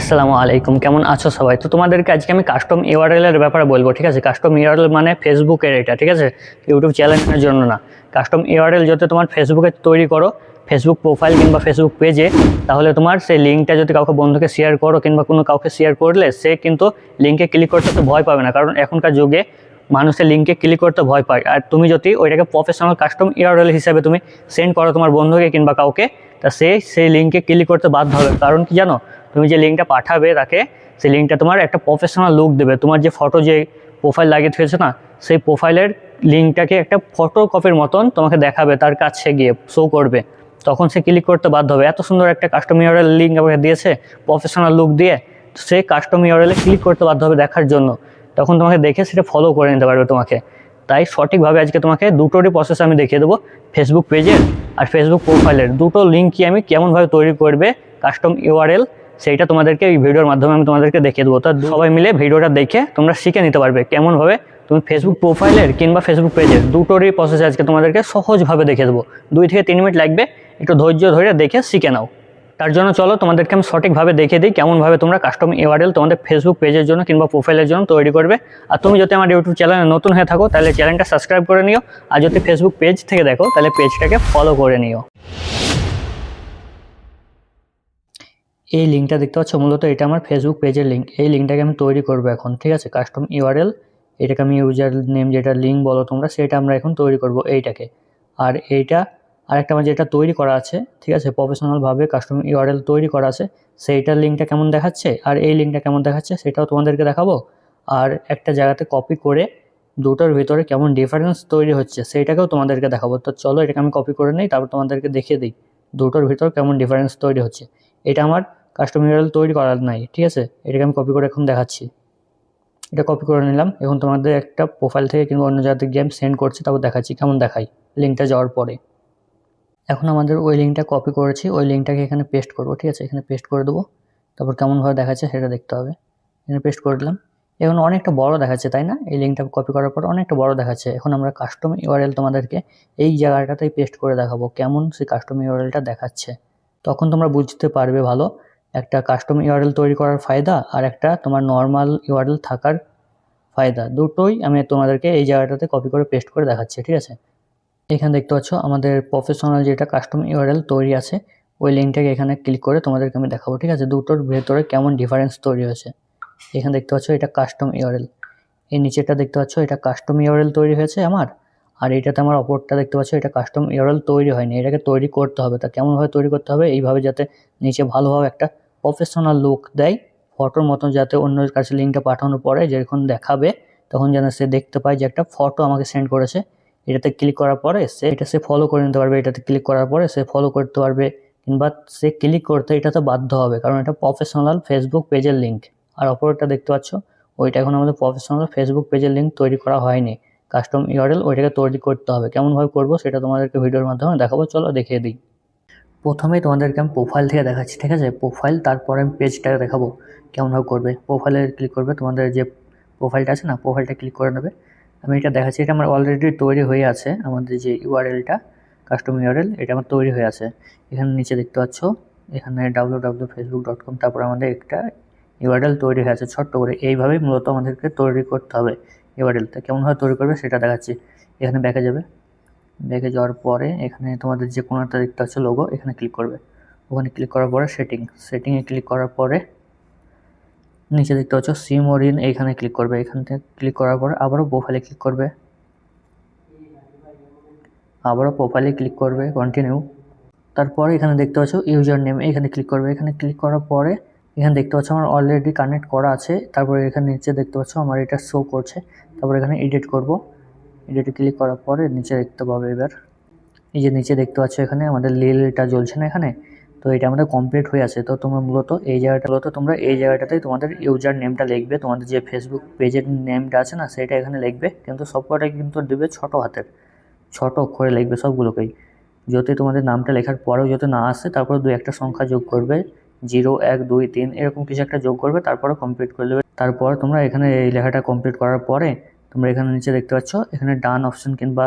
আসসালামু আলাইকুম, কেমন আছো সবাই? তো তোমাদেরকে আজকে আমি কাস্টম ইউআরএল এর ব্যাপারে বলবো, ঠিক আছে? কাস্টম ইউআরএল মানে ফেসবুকের এটা, ঠিক আছে? ইউটিউব চ্যানেলের জন্য না। কাস্টম ইউআরএল যদি তোমার ফেসবুকে তৈরি করো, ফেসবুক প্রোফাইল কিংবা ফেসবুক পেজে, তাহলে তোমার সেই লিঙ্কটা যদি কাউকে বন্ধুকে শেয়ার করো কিংবা কোনো কাউকে শেয়ার করলে সে কিন্তু লিঙ্কে ক্লিক করতে তো ভয় পাবে না, কারণ এখনকার যুগে মানুষের লিঙ্কে ক্লিক করতে ভয় পায়। আর তুমি যদি ওইটাকে প্রফেশনাল কাস্টম ইউআরএল হিসাবে তুমি সেন্ড করো তোমার বন্ধুকে কিংবা কাউকে, তা সেই লিঙ্কে ক্লিক করতে বাধ্য হবে। কারণ কি জানো, তুমি যে লিঙ্কটা পাঠাবে তাকে, সেই লিঙ্কটা তোমার একটা প্রফেশনাল লুক দেবে। তোমার যে ফটো যে প্রোফাইল লাগিয়ে থয়েছে না, সেই প্রোফাইলের লিঙ্কটাকে একটা ফটো কপির মতন তোমাকে দেখাবে, তার কাছে গিয়ে শো করবে, তখন সে ক্লিক করতে বাধ্য হবে। এত সুন্দর একটা কাস্টম ইউআরএল লিঙ্ক আমাকে দিয়েছে প্রফেশনাল লুক দিয়ে, সে কাস্টম ইউআরএলে ক্লিক করতে বাধ্য হবে দেখার জন্য, তখন তোমাকে দেখে সেটা ফলো করে নিতে পারবে তোমাকে। তাই সঠিকভাবে আজকে তোমাকে দুটোরই প্রসেস আমি দেখিয়ে দেবো, ফেসবুক পেজের আর ফেসবুক প্রোফাইলের দুটো লিঙ্কই আমি কেমনভাবে তৈরি করবে কাস্টম ইউআরএল, সেইটা তোমাদেরকে এই ভিডিওর মাধ্যমে আমি তোমাদেরকে দেখিয়ে দেবো। তো সবাই মিলে ভিডিওটা দেখে তোমরা শিখে নিতে পারবে কেমনভাবে তুমি ফেসবুক প্রোফাইলের কিংবা ফেসবুক পেজের দুটোরই প্রসেস আজকে তোমাদেরকে সহজভাবে দেখিয়ে দেবো। 2 থেকে 3 মিনিট লাগবে, একটু ধৈর্য ধরে দেখে শিখে নাও। তার জন্য চলো তোমাদেরকে আমি সঠিকভাবে দেখিয়ে দিই কেমনভাবে তোমরা কাস্টম ইউআরএল তোমাদের ফেসবুক পেজের জন্য কিংবা প্রোফাইলের জন্য তৈরি করবে। আর তুমি যদি আমার ইউটিউব চ্যানেলে নতুন হয়ে থাকো তাহলে চ্যানেলটা সাবস্ক্রাইব করে নিও, আর যদি ফেসবুক পেজ থেকে দেখো তাহলে পেজটাকে ফলো করে নিও। এই লিঙ্কটা দেখতে পাচ্ছ, মূলত এটা আমার ফেসবুক পেজের লিঙ্ক। এই লিঙ্কটাকে আমি তৈরি করবো এখন, ঠিক আছে? কাস্টম ইউআরএল, এটাকে আমি ইউজার নেম যেটা লিঙ্ক বলো তোমরা, সেটা আমরা এখন তৈরি করব এইটাকে। আর এইটা আরেকটা আমার যেটা তৈরি করা আছে, ঠিক আছে, প্রফেশনালভাবে কাস্টম ইউআরএল তৈরি করা আছে, সেইটার লিঙ্কটা কেমন দেখাচ্ছে আর এই লিঙ্কটা কেমন দেখাচ্ছে সেটাও তোমাদেরকে দেখাবো। আর একটা জায়গাতে কপি করে দুটোর ভিতরে কেমন ডিফারেন্স তৈরি হচ্ছে সেইটাকেও তোমাদেরকে দেখাবো। তো চলো এটাকে আমি কপি করে নিই, তারপর তোমাদেরকে দেখিয়ে দিই দুটোর ভিতর কেমন ডিফারেন্স তৈরি হচ্ছে। এটা আমার কাস্টম ইউআরএল তৈরি করার নাই, ঠিক আছে? এটাকে আমি কপি করে এখন দেখাচ্ছি। এটা কপি করে নিলাম, এখন তোমাদের একটা প্রোফাইল থেকে কিংবা অন্য জায়গাতে গেম সেন্ড করছি, তারপর দেখাচ্ছি কেমন দেখাই লিঙ্কটা যাওয়ার পরে। এখন আমাদের ওই লিঙ্কটা কপি করেছি, ওই লিঙ্কটাকে এখানে পেস্ট করবো, ঠিক আছে? এখানে পেস্ট করে দেবো, তারপর কেমনভাবে দেখাচ্ছে সেটা দেখতে হবে। এখানে পেস্ট করে দিলাম, এখন অনেকটা বড় দেখাচ্ছে, তাই না? এই লিঙ্কটা কপি করার পর অনেকটা বড় দেখাচ্ছে। এখন আমরা কাস্টম ইউআরএল তোমাদেরকে এই জায়গাটাতেই পেস্ট করে দেখাবো কেমন সেই কাস্টম ইউআরএলটা দেখাচ্ছে। তখন তোমরা বুঝতে পারবে ভালো একটা কাস্টম ইউআরএল তৈরি করার ফায়দা আর একটা তোমার নর্মাল ইউআরএল থাকার ফায়দা। দুটোই আমি তোমাদেরকে এই জায়গাটাতে কপি করে পেস্ট করে দেখাচ্ছি, ঠিক আছে? এখানে দেখতে পাচ্ছ আমাদের প্রফেশনাল যেটা কাস্টম ইউআরএল তৈরি আছে, ওই লিঙ্কটাকে এখানে ক্লিক করে তোমাদেরকে আমি দেখাবো, ঠিক আছে? দুটোর ভেতরে কেমন ডিফারেন্স তৈরি হয়েছে। এখানে দেখতে পাচ্ছ এটা কাস্টম ইউআরএল, এই নিচেটা দেখতে পাচ্ছ এটা কাস্টম ইউআরএল তৈরি হয়েছে আমার, আর এটাতে আমার অপরটা দেখতে পাচ্ছ এটা কাস্টম ইউআরএল তৈরি হয়নি, এটাকে তৈরি করতে হবে। তা কেমনভাবে তৈরি করতে হবে? এইভাবে, যাতে নিচে ভালোভাবে একটা প্রফেশনাল লুক দেয়, ফটোর মতন, যাতে অন্য কাছে লিঙ্কটা পাঠানোর পরে যখন দেখাবে তখন যেন সে দেখতে পায় যে একটা ফটো আমাকে সেন্ড করেছে। এটাতে ক্লিক করার পরে সে ফলো করে নিতে পারবে, এটাতে ক্লিক করার পরে সে ফলো করতে পারবে, কিংবা সে ক্লিক করতে এটাতে বাধ্য হবে, কারণ এটা প্রফেশনাল ফেসবুক পেজের লিঙ্ক। আর অপরটা দেখতে পাচ্ছ ওইটা এখন আমাদের প্রফেশনাল ফেসবুক পেজের লিঙ্ক তৈরি করা হয়নি, কাস্টম ইউআরএল ওইটাকে তৈরি করতে হবে। কেমনভাবে করবো সেটা তোমাদেরকে ভিডিওর মাধ্যমে দেখাবো, চলো দেখিয়ে দিই। প্রথমেই তোমাদেরকে আমি প্রোফাইল থেকে দেখাচ্ছি, ঠিক আছে? প্রোফাইল, তারপরে আমি পেজটাকে দেখাবো কেমনভাবে করবে। প্রোফাইলে ক্লিক করবে, তোমাদের যে প্রোফাইলটা আছে না, প্রোফাইলটা ক্লিক করে নেবে। আমি এটা দেখাচ্ছি, এটা আমার অলরেডি তৈরি হয়ে আছে, আমাদের যে ইউআরএলটা কাস্টম ইউআরএল এটা আমার তৈরি হয়ে আছে। এখানে নিচে দেখতে পাচ্ছ এখানে www.facebook.com, তারপর আমাদের একটা ইউআরএল তৈরি হয়ে আছে ছোট্ট করে। এইভাবেই মূলত আমাদেরকে তৈরি করতে হবে ইউআরএলটা। কেমনভাবে তৈরি করবে সেটা দেখাচ্ছি। এখানে ব্যাকে যাবে, ব্যাকে যাওয়ার পরে এখানে তোমাদের যে কোনো একটা দেখতে পাচ্ছ লোগো, এখানে ক্লিক করবে। ওখানে ক্লিক করার পরে সেটিংয়ে ক্লিক করার পরে নিচে দেখতে পাচ্ছ সি মোর ইন, এইখানে ক্লিক করবে। এখান থেকে ক্লিক করার পরে আবারও প্রোফাইলে ক্লিক করবে, আবারও প্রোফাইলে ক্লিক করবে, কন্টিনিউ। তারপরে এখানে দেখতে পাচ্ছ ইউজার নেম, এখানে ক্লিক করবে। এখানে ক্লিক করার পরে এখানে দেখতে পাচ্ছ আমার অলরেডি কানেক্ট করা আছে। তারপরে এখানে নিচে দেখতে পাচ্ছ আমার এটা শো করছে। তারপর এখানে এডিট করব, এডিটে ক্লিক করার পরে নিচে দেখতে পাবে এবার এই যে নিচে দেখতে পাচ্ছ এখানে আমাদের লিলটা জ্বলছে না এখানে, তো এটা আমাদের কমপ্লিট হয়ে আছে। তো তোমরা মূলত এই জায়গাটাতেই তোমাদের ইউজার নেমটা লিখবে, তোমাদের যে ফেসবুক পেজের নেমটা আছে না সেটা এখানে লিখবে, কিন্তু সবকটাই কিন্তু দেবে ছোট হাতের, ছোট অক্ষরে লিখবে সবগুলোকেই। যদি তোমাদের নামটা লেখার পরেও যদি না আসে, তারপর 2-1 সংখ্যা যোগ করবে, 0, 1, 2, 3 এরকম কিছু একটা যোগ করবে, তারপরে কমপ্লিট করে দেবে। তারপর তোমরা এখানে এই লেখাটা কমপ্লিট করার পরে তোমরা এখানে নিচে দেখতে পাচ্ছ এখানে ডান অপশন কিংবা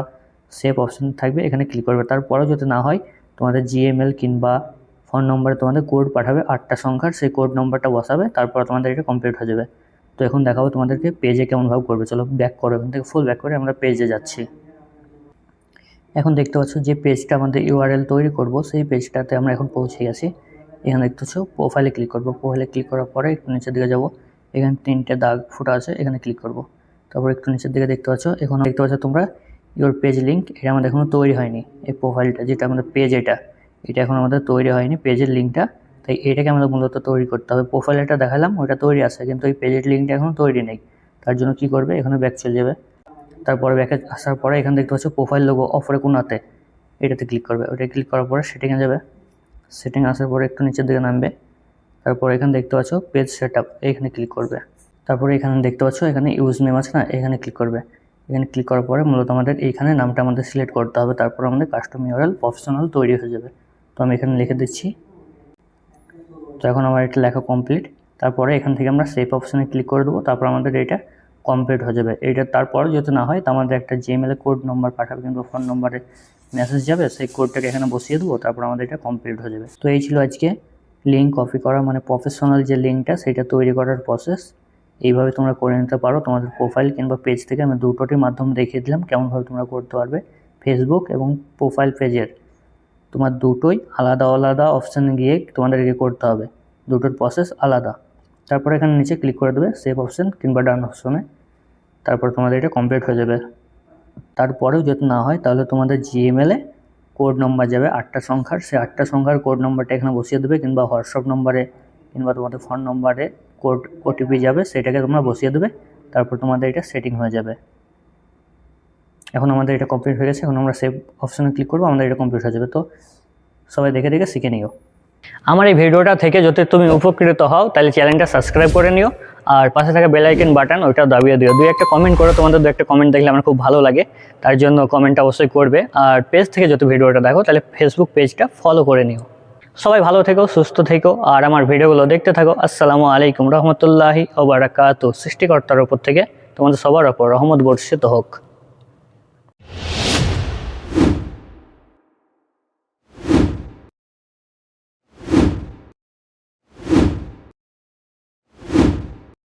সেভ অপশন থাকবে, এখানে ক্লিক করবে। তারপরেও যদি না হয় তোমাদের জিএমএল কিংবা ফোন নম্বরে তোমাদের কোড পাঠাবে 8টা সংখ্যার, সেই কোড নম্বরটা বসাবে, তারপর তোমাদের এটা কমপ্লিট হয়ে যাবে। তো এখন দেখাবো তোমাদেরকে পেজে কেমনভাবে করবে। চলো ব্যাক করো, এখান থেকে ফুল ব্যাক করে আমরা পেজে যাচ্ছি। এখন দেখতে পাচ্ছ যে পেজটা আমাদের ইউআরএল তৈরি করব, সেই পেজটাতে আমরা এখন পৌঁছে গেছি। এখানে দেখতে পাচ্ছ প্রোফাইলে ক্লিক করবো। প্রোফাইলে ক্লিক করার পরে একটু নিচের দিকে যাব, এখানে 3টে দাগ ফুটা আছে, এখানে ক্লিক করব। তারপর একটু নিচের দিকে দেখতে পাচ্ছ, এখন দেখতে পাচ্ছ তোমরা ইউর পেজ লিঙ্ক, এটা আমাদের এখনও তৈরি হয়নি। এই প্রোফাইলটা যেটা আমাদের পেজ, এটা এখন আমাদের তৈরি হয়নি, পেজের লিঙ্কটা। তাই এটাকে আমাদের মূলত তৈরি করতে হবে। প্রোফাইলটা দেখালাম, ওটা তৈরি আছে, কিন্তু এই পেজের লিঙ্কটা এখনও তৈরি নেই। তার জন্য কি করবে, এখানে ব্যাক চলে যাবে। তারপরে ব্যাকে আসার পরে এখানে দেখতে পাচ্ছ প্রোফাইল লোগো অফরে কোনাতে, এটাতে ক্লিক করবে। ওটা ক্লিক করার পরে সেটিংয়ে যাবে। সেটিং আসার পরে একটু নিচের দিকে নামবে। তারপর এখানে দেখতে পাচ্ছ পেজ সেটআপ, এখানে ক্লিক করবে। তারপরে এখানে দেখতে পাচ্ছ এখানে ইউজ নেম আছে না, এখানে ক্লিক করবে। এখানে ক্লিক করার পরে মূলত আমাদের এইখানে নামটা আমাদের সিলেক্ট করতে হবে। তারপর আমাদের কাস্টম ইউআরএল প্রফেশনাল তৈরি হয়ে যাবে। তো আমি এখানে লিখে দিচ্ছি। তো এখন আমার এটা লেখা কমপ্লিট। তারপরে এখান থেকে আমরা সেভ অপশানে ক্লিক করে দেবো। তারপর আমাদের এটা কমপ্লিট হয়ে যাবে। এইটা তারপর যদি না হয় তো আমাদের একটা জিমেলে কোড নম্বর পাঠাবে কিংবা ফোন নম্বরে মেসেজ যাবে, সেই কোডটাকে এখানে বসিয়ে দেবো। তারপর আমাদের এটা কমপ্লিট হয়ে যাবে। তো এই ছিল আজকে লিঙ্ক কপি করা, মানে প্রফেশনাল যে লিঙ্কটা সেটা তৈরি করার প্রসেস। এইভাবে তোমরা করে নিতে পারো তোমাদের প্রোফাইল কিংবা পেজ থেকে। আমি দুটোটির মাধ্যমে দেখিয়ে দিলাম কেমনভাবে তোমরা করতে পারবে। ফেসবুক এবং প্রোফাইল পেজের তোমার দুটোই আলাদা আলাদা অপশানে গিয়ে তোমাদেরকে করতে হবে, দুটোর প্রসেস আলাদা। তারপর এখানে নিচে ক্লিক করে দেবে সেভ অপশান কিংবা ডান অপশানে। তারপর তোমাদের এটা কমপ্লিট হয়ে যাবে। তারপরেও যদি না হয় তাহলে তোমাদের জিমেলে কোড নম্বর যাবে 8টা সংখ্যার, সেই 8টা সংখ্যার কোড নম্বরটা এখানে বসিয়ে দেবে, কিংবা হোয়াটসঅ্যাপ নম্বরে কিংবা তোমাদের ফোন নম্বরে কোড ওটিপি যাবে, সেটাকে তোমরা বসিয়ে দেবে। তারপর তোমাদের এটা সেটিং হয়ে যাবে। এখন আমাদের এটা কমপ্লিট হয়ে গেছে। এখন আমরা সেভ অপশানে ক্লিক করবো, আমাদের এটা কমপ্লিট হয়ে যাবে। তো সবাই দেখে দেখে শিখে নিও। আমার এই ভিডিওটা থেকে যদি তুমি উপকৃত হও তাহলে চ্যানেলটা সাবস্ক্রাইব করে নিও, আর পাশে থাকা বেল আইকন বাটন ওইটা দাবিয়ে দিও। দুই একটা কমেন্ট করো, তোমাদের দু একটা কমেন্ট দেখলে আমার খুব ভালো লাগে, তার জন্য কমেন্টটা অবশ্যই করবে। আর পেজ থেকে যদি ভিডিওটা দেখো তাহলে ফেসবুক পেজটা ফলো করে নিও। সবাই ভালো থেকো, সুস্থ থেকো, আর আমার ভিডিওগুলো দেখতে থাকো। আসসালামু আলাইকুম রহমতুল্লাহি ওয়া বারাকাতুহু। সৃষ্টিকর্তার উপর থেকে তোমাদের সবার ওপর রহমত বর্ষিত হোক।